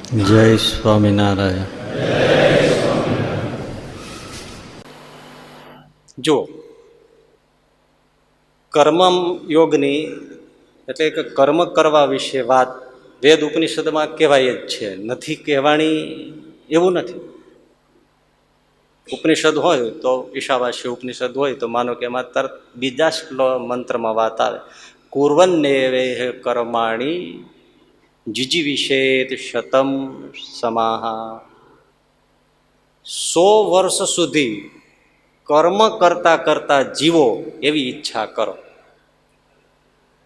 જય સ્વામિનારાયણ. જો કર્મ યોગની એટલે કે કર્મ કરવા વિશે વાત વેદ ઉપનિષદમાં કહેવાય જ છે, નથી કહેવાની એવું નથી. ઉપનિષદ હોય તો ઈશાવાસ્ય ઉપનિષદ હોય તો માનો કે એમાં તરત બીજા મંત્રમાં વાત આવે, કુર્વન્નેવેહ કર્માણી જીજીવિષેત શતમ સમાહા. 100 વર્ષ સુધી કર્મ કરતા કરતા જીવો એવી ઈચ્છા કરો.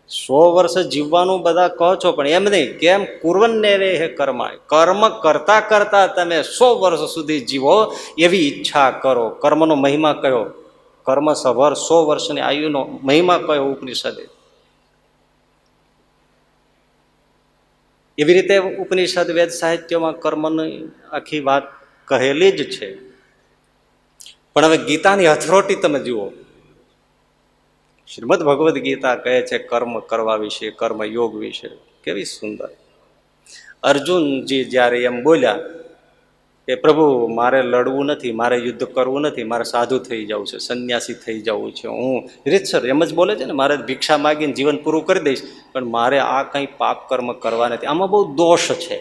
100 વર્ષ જીવવાનું બધા કહો છો, પણ એમ નહીં. કેમ? કુર્વન્નેવેહ કર્માણી, કર્મ કરતા કરતા તમે 100 વર્ષ સુધી જીવો એવી ઈચ્છા કરો. કર્મનો મહિમા કયો? કર્મ સભર 100 વર્ષની આયુનો મહિમા કયો ઉપનિષદે? એવી રીતે ઉપનિષદ વેદ સાહિત્યમાં કર્મની આખી વાત કહેલી જ છે. પણ હવે ગીતાની હથરોટી તમે જુઓ. શ્રીમદ ભગવદ્ ગીતા કહે છે કર્મ કરવા વિશે, કર્મ યોગ વિશે. કેવી સુંદર! અર્જુનજી જ્યારે એમ બોલ્યા કે પ્રભુ મારે લડવું નથી, મારે યુદ્ધ કરવું નથી, મારે સાધુ થઈ જવું છે, સંન્યાસી થઈ જવું છે, હું રીતસર એમ જ બોલે છે ને, મારે ભિક્ષા માગીને જીવન પૂરું કરી દઈશ, પણ મારે આ કંઈ પાપ કર્મ કરવા નથી, આમાં બહુ દોષ છે,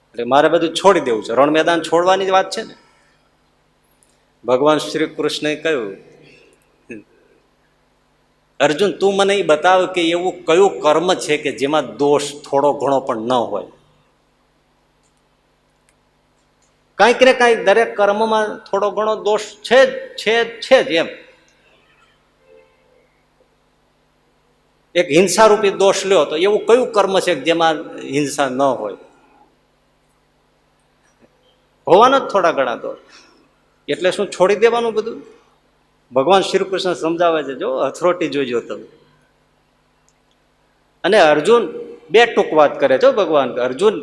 એટલે મારે બધું છોડી દેવું છે. રણ મેદાન છોડવાની જ વાત છે ને. ભગવાન શ્રી કૃષ્ણએ કહ્યું, અર્જુન તું મને એ બતાવ કે એવું કયું કર્મ છે કે જેમાં દોષ થોડો ઘણો પણ ન હોય. કાંઈક ને કાંઈક દરેક કર્મમાં થોડો ઘણો દોષ છે જ એમ. એક હિંસારૂપી દોષ લ્યો તો એવું કયું કર્મ છે જેમાં હિંસા ન હોય? હોવાના જ થોડા ઘણા દોષ. એટલે શું છોડી દેવાનું બધું? ભગવાન શ્રી કૃષ્ણ સમજાવે છે, જો હથરોટી જોઈજો તમે. અને અર્જુન બે ટૂંક વાત કરે છે ભગવાન. અર્જુન,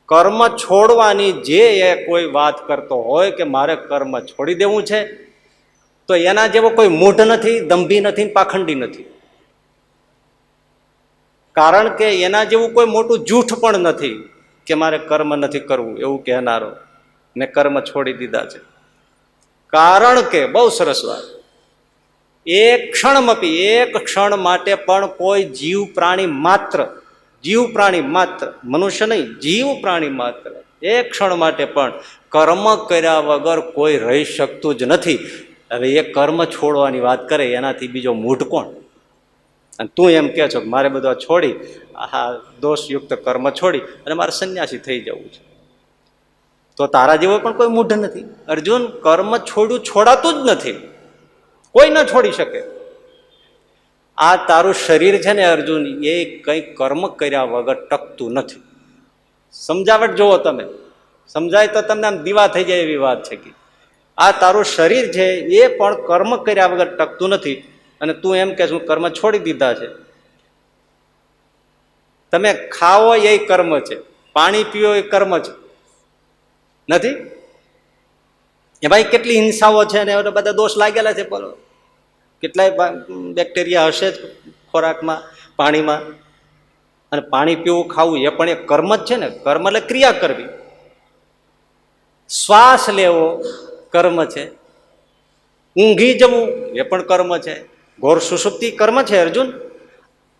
કર્મ છોડવાની જે એ કોઈ વાત કરતો હોય કે મારે કર્મ છોડી દેવું છે, તો એના જેવો કોઈ મૂઢ નથી, દંભી નથી, પાખંડી નથી. કારણ કે એના જેવું કોઈ મોટું જૂઠ પણ નથી કે મારે કર્મ નથી કરવું એવું કહેનારો, મેં કર્મ છોડી દીધા છે. કારણ કે બહુ સરસ વાત, એક ક્ષણ માટે પણ કોઈ જીવ પ્રાણી માત્ર, મનુષ્ય નહીં, જીવ પ્રાણી માત્ર એક ક્ષણ માટે પણ કર્મ કર્યા વગર કોઈ રહી શકતું જ નથી. હવે એ કર્મ છોડવાની વાત કરે એનાથી બીજો મૂઢ કોણ? અને તું એમ કહે છો કે મારે બધું છોડી, આ દોષયુક્ત કર્મ છોડી અને મારે સંન્યાસી થઈ જવું છે, તો તારા જેવો પણ કોઈ મૂઢ નથી. અર્જુન, કર્મ છોડાતું જ નથી, કોઈ ન છોડી શકે. આ તારું શરીર છે ને અર્જુન, એ કંઈ કર્મ કર્યા વગર ટકતું નથી. સમજાવટ જુઓ તમે, સમજાય તો તમને આમ દીવા થઈ જાય એવી વાત છે કે આ તારું શરીર છે એ પણ કર્મ કર્યા વગર ટકતું નથી. અને તું એમ કે હું કર્મ છોડી દીધા છે. તમે ખાઓ એ કર્મ છે, પાણી પીઓ એ કર્મ છે, નથી? એ ભાઈ કેટલી હિંસાઓ છે ને બધા દોષ લાગેલા છે. બોલો, કેટલાય બેક્ટેરિયા હશે જ ખોરાકમાં, પાણીમાં. અને પાણી પીવું, ખાવું એ પણ એક કર્મ જ છે ને. કર્મ એટલે ક્રિયા કરવી. શ્વાસ લેવો કર્મ છે, ઊંઘી જવું એ પણ કર્મ છે, ઘોર સુષુપ્તિ કર્મ છે અર્જુન.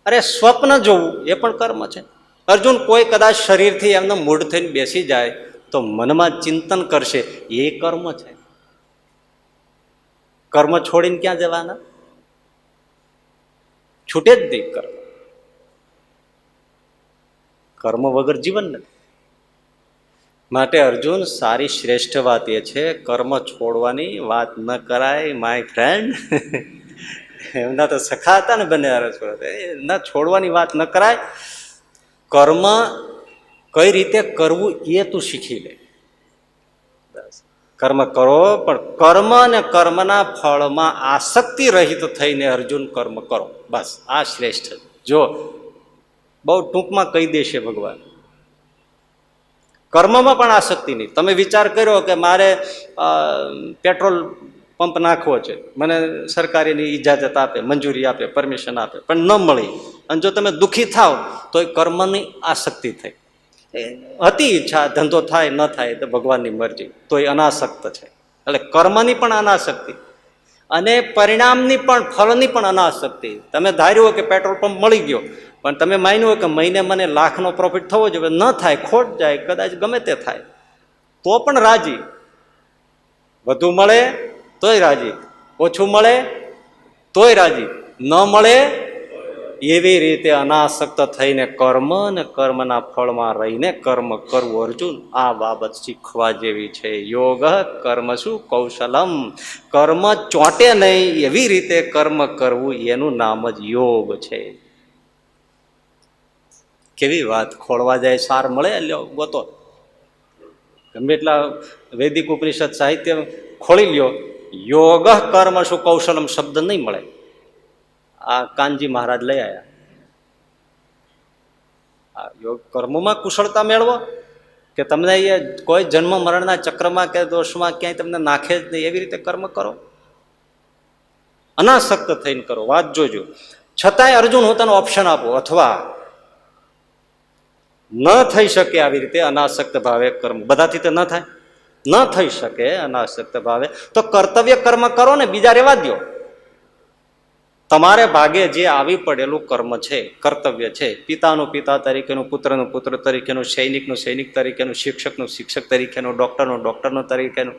અરે સ્વપ્ન જોવું એ પણ કર્મ છે અર્જુન. કોઈ કદાચ શરીરથી એમને મૂઢ થઈને બેસી જાય તો મનમાં ચિંતન કરશે, એ કર્મ છે. કર્મ છોડીને ક્યાં જવાના? છૂટે જ નહીં કર્મ. કર્મ વગર જીવન નથી. માટે અર્જુન, સારી શ્રેષ્ઠ વાત એ છે કર્મ છોડવાની વાત ન કરાય માય ફ્રેન્ડ. એમના તો સખા હતા ને બંને, ના છોડવાની વાત ન કરાય. કર્મ કઈ રીતે કરવું એ તું શીખી લે. કર્મ કરો, પણ કર્મ અને કર્મના ફળમાં આસક્તિ રહિત થઈને અર્જુન કર્મ કરો. બસ આ શ્રેષ્ઠ. જો બહુ ટૂંકમાં કહી દેશે ભગવાન, કર્મમાં પણ આસક્તિ નહીં. તમે વિચાર કર્યો કે મારે પેટ્રોલ પંપ નાખવો છે, મને સરકારીની ઇજાજત આપે, મંજૂરી આપે, પરમિશન આપે, પણ ન મળી અને જો તમે દુઃખી થાવ તો એ કર્મની આસક્તિ થઈ. હતી ઈચ્છા, ધંધો થાય ન થાય તો ભગવાનની મરજી, તો એ અનાસક્ત છે. એટલે કર્મની પણ અનાસક્તિ અને પરિણામની પણ, ફળની પણ અનાસક્તિ. તમે ધાર્યું હોય કે પેટ્રોલ પંપ મળી ગયો, પણ તમે માન્યું હોય કે મહિને મને લાખનો પ્રોફિટ થવો જોઈએ, ન થાય, ખોટ જાય, કદાચ ગમે તે થાય તો પણ રાજી. વધુ મળે તોય રાજી, ઓછું મળે તોય રાજી, ન મળે એવી રીતે અનાસક્ત થઈને કર્મ અને કર્મના ફળમાં રહીને કર્મ કરવું. અર્જુન, આ બાબત શીખવા જેવી છે. યોગ કર્મ શું કૌશલમ, કર્મ ચોંટે નહીં એવી રીતે કર્મ કરવું, એનું નામ જ યોગ છે. કેવી વાત! ખોળવા જાય સાર મળે, લ્યો ગોતો. ગમે એટલા વૈદિક ઉપનિષદ સાહિત્ય ખોળી લ્યો, યોગ કર્મ શું કૌશલમ શબ્દ નહીં મળે. આ કાનજી મહારાજ લઈ આવ્યા. આ યોગ કર્મોમાં કુશળતા મેળવો કે તમને એ કોઈ જન્મ મરણના ચક્રમાં કે દોષમાં ક્યાંય તમને નાખે જ નહીં, એવી રીતે કર્મ કરો, અનાસક્ત થઈને કરો. વાત જોજો. છતાંય અર્જુન, હું તને ઓપ્શન આપું, અથવા ન થઈ શકે આવી રીતે અનાસક્ત ભાવે કર્મ, બધાથી તો ન થાય, ન થઈ શકે અનાસક્ત ભાવે, તો કર્તવ્ય કર્મ કરો ને, બીજા રહેવા દો. તમારે ભાગે જે આવી પડેલું કર્મ છે, કર્તવ્ય છે, પિતાનું પિતા તરીકેનું, પુત્રનું પુત્ર તરીકેનું, સૈનિકનું સૈનિક તરીકેનું, શિક્ષકનું શિક્ષક તરીકેનું, ડોક્ટરનું ડોક્ટરનું તરીકેનું,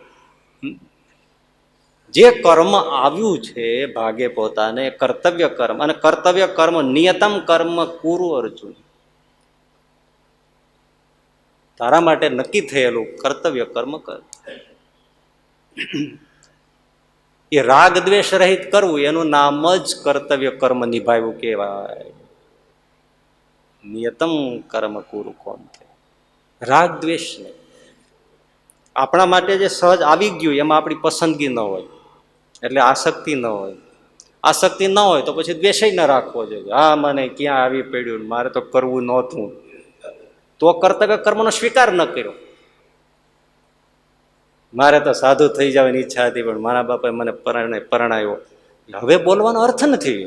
જે કર્મ આવ્યું છે ભાગે પોતાને, કર્તવ્ય કર્મ. અને કર્તવ્ય કર્મ નિયતમ કર્મ કુરુ અર્જુન. તારા માટે નક્કી થયેલું કર્તવ્ય કર્મ કર. એ રાગ દ્વેષ રહિત કરવું, એનું નામ જ કર્તવ્ય કર્મ નિભાવ્યું કહેવાય. નિયતમ કર્મ કુરુ કોણ છે? રાગ દ્વેષ નહીં. આપણા માટે જે સહજ આવી ગયું એમાં આપણી પસંદગી ન હોય, એટલે આસક્તિ ન હોય. આસક્તિ ન હોય તો પછી દ્વેષ ન રાખવો જોઈએ. હા, મને ક્યાં આવી પડ્યું, મારે તો કરવું નહોતું, તો કર્તવ્ય કર્મનો સ્વીકાર ન કર્યો. મારે તો સાધુ થઈ જવાની ઈચ્છા હતી, પણ મારા બાપાએ મને પરણાયો. હવે બોલવાનો અર્થ નથી.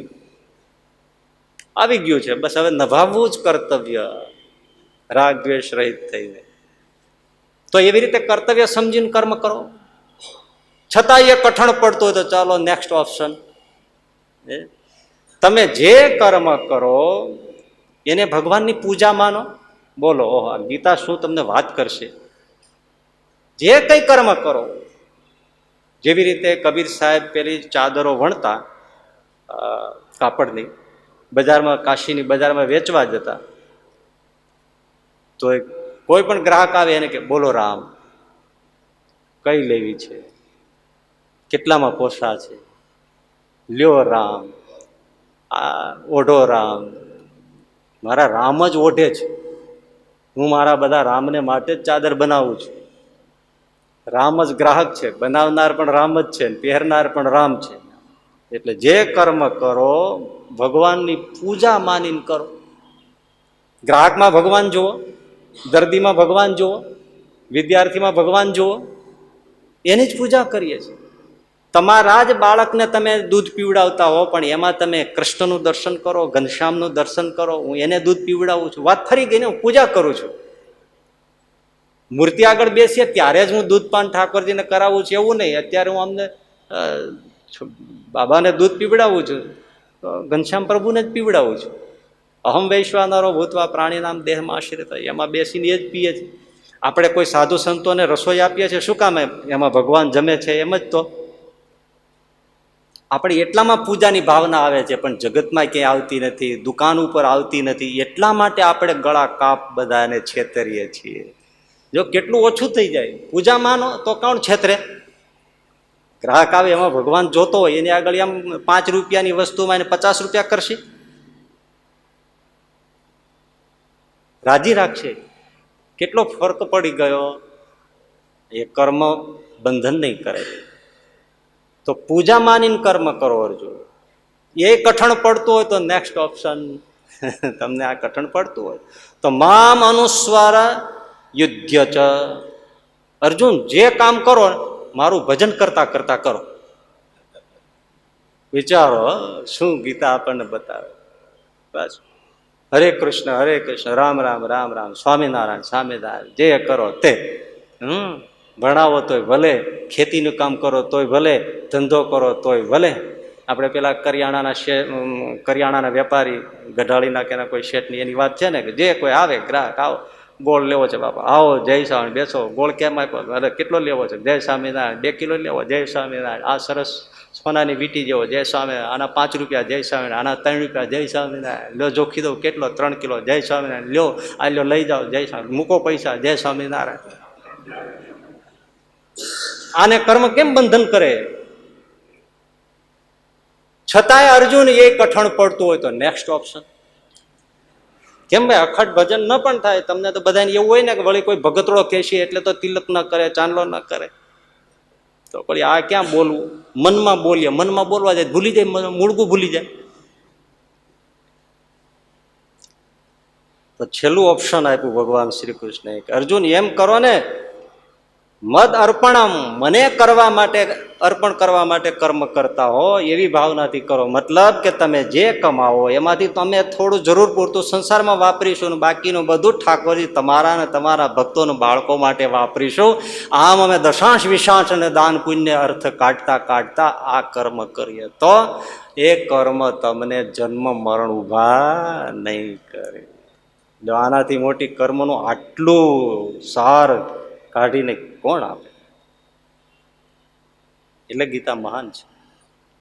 આવી ગયું છે, બસ હવે નિભાવવું જ કર્તવ્ય, રાગ દ્વેષ રહિત થઈને. તો એવી રીતે કર્તવ્ય સમજીને કર્મ કરો. છતાં એ કઠણ પડતું હોય તો ચાલો નેક્સ્ટ ઓપ્શન. તમે જે કર્મ કરો એને ભગવાનની પૂજા માનો. બોલો, ઓહ, ગીતા શું તમને વાત કરશે. જે કંઈ કર્મ કરો, જેવી રીતે કબીર સાહેબ પેલી ચાદરો વણતા કાપડની, બજારમાં, કાશીની બજારમાં વેચવા જતા, તો કોઈ પણ ગ્રાહક આવે એને કે બોલો રામ, કઈ લેવી છે, કેટલામાં પોસા છે, લ્યો રામ, આ ઓઢો રામ. મારા રામ જ ઓઢે છે, હું મારા બધા રામને માટે જ ચાદર બનાવું છું. રામ જ ગ્રાહક છે, બનાવનાર પણ રામ જ છે, પહેરનાર પણ રામ છે. એટલે જે કર્મ કરો ભગવાનની પૂજા માનીને કરો. ગ્રાહકમાં ભગવાન જુઓ, દર્દીમાં ભગવાન જુઓ, વિદ્યાર્થીમાં ભગવાન જુઓ, એની જ પૂજા કરીએ છીએ. તમારા જ બાળકને તમે દૂધ પીવડાવતા હો, પણ એમાં તમે કૃષ્ણનું દર્શન કરો, ઘનશ્યામનું દર્શન કરો. હું એને દૂધ પીવડાવું છું, વાત ફરી ગઈ ને, હું પૂજા કરું છું. મૂર્તિ આગળ બેસીએ ત્યારે જ હું દૂધપાન ઠાકોરજીને કરાવું છું એવું નહીં. અત્યારે હું અમને બાબાને દૂધ પીવડાવું છું, ઘનશ્યામ પ્રભુને જ પીવડાવું છું. અહમ વૈશ્વાનરો ભૂતવા પ્રાણીનામ દેહમાં આશ્રિત, એમાં બેસીને એ જ પીએ છીએ. આપણે કોઈ સાધુ સંતોને રસોઈ આપીએ છીએ, શું કામ? એમાં ભગવાન જમે છે એમ જ. તો આપણે એટલામાં પૂજાની ભાવના આવે છે, પણ જગતમાં ક્યાંય આવતી નથી, દુકાન ઉપર આવતી નથી. એટલા માટે આપણે ગળા કાપ બધાને છેતરીએ છીએ. જો કેટલું ઓછું થઈ જાય, પૂજા માનો તો કોણ છેતરે? ગ્રાહક આવે એમાં ભગવાન જોતો હોય, એની આગળ એમ 5 રૂપિયાની વસ્તુમાં એને 50 રૂપિયા કરશે, રાજી રાખશે. કેટલો ફરક પડી ગયો. એ કર્મ બંધન નહીં કરે. તો પૂજા માનીને કર્મ કરો અર્જુન. એ કઠણ પડતું હોય તો નેક્સ્ટ ઓપ્શન. તમને આ કઠણ પડતું હોય તો મામ અનુસ્વાર યુધ્ય ચ. અર્જુન, જે કામ કરો મારું ભજન કરતા કરતા કરો. વિચારો શું ગીતા આપણને બતાવે. બસ હરે કૃષ્ણ રામ રામ રામ રામ સ્વામિનારાયણ સ્વામિનારાયણ, જે કરો તે. ભણાવો તોય ભલે, ખેતીનું કામ કરો તોય ભલે, ધંધો કરો તોય ભલે. આપણે પેલા કરિયાણાના વેપારી ગઢાળીના કે કોઈ શેઠની એની વાત છે ને, કે જે કોઈ આવે ગ્રાહક, આવો ગોળ લેવો છે બાપા, આવો જય સ્વામી, બેસો. ગોળ કેમ આપ્યો? અરે કેટલો લેવો છે? જય સ્વામિનારાયણ. 2 કિલો લેવો? જય સ્વામિનારાયણ. આ સરસ સોનાની વીંટી જેવો, જય સ્વામિનારાયણ. આના 5 રૂપિયા, જય સ્વામિનારાયણ. આના 3 રૂપિયા, જય સ્વામિનારાયણ. લો જોખી દઉં, કેટલો? 3 કિલો, જય સ્વામિનારાયણ. લ્યો આ લ્યો, લઈ જાઓ, જય સ્વામિનારાયણ. મૂકો પૈસા, જય સ્વામિનારાયણ. આને કર્મ કેમ બંધન કરે? છતાંય અર્જુન એ કઠણ પડતું હોય તો નેક્સ્ટ ઓપ્શન કેમ ભાઈ? અખંડ ભજન ન પણ થાય. તમને તો બધાને એવું હોય ને કે વળી કોઈ ભગતડો કહેશે એટલે તો તિલક ન કરે, ચાંદલો ન કરે. તો વળી આ ક્યાં બોલવું? મનમાં બોલીએ, મનમાં બોલવા જાય ભૂલી જાય, મૂળગું ભૂલી જાય. તો છેલ્લું ઓપ્શન આપ્યું ભગવાન શ્રી કૃષ્ણે કે અર્જુન એમ કરો ને, મદ અર્પણમ, મને કરવા માટે, અર્પણ કરવા માટે કર્મ કરતા હો એવી ભાવનાથી કરો. મતલબ કે તમે જે કમાવો એમાંથી તમે થોડું જરૂર પૂરતું સંસારમાં વાપરીશું ને બાકીનું બધું ઠાકોરજી તમારા ને તમારા ભક્તોને બાળકો માટે વાપરીશું. આમ અમે દશાંશ વિશાંશ અને દાન પુણ્ય અર્થ કાઢતા કાઢતા આ કર્મ કરીએ તો એ કર્મ તમને જન્મ મરણ ઉભા નહીં કરે. આનાથી મોટી કર્મનું આટલું સાર કાઢીને કોણ આપે? એટલે ગીતા મહાન છે.